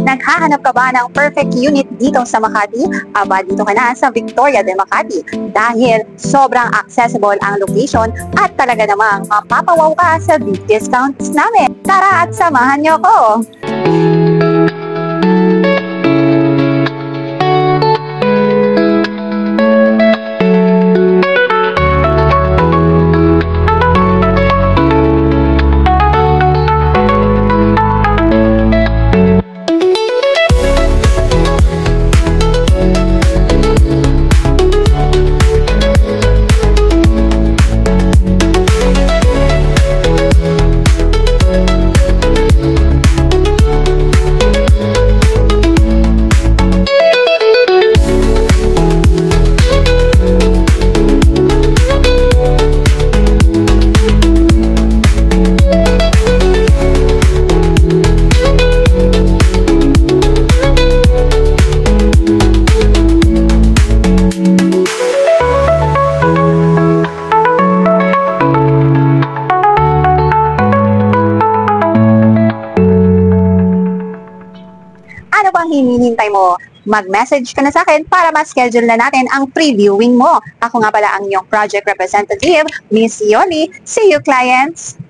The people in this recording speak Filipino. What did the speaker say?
Naghahanap ka ba ng perfect unit dito sa Makati? Aba, dito ka na sa Victoria de Makati dahil sobrang accessible ang location at talaga namang mapapawaw ka sa big discounts namin. Tara at samahan niyo ko! Ano bang hinihintay mo? Mag-message ka na sa akin para ma-schedule na natin ang previewing mo. Ako nga pala ang iyong project representative, Miss Yoli. See you, clients!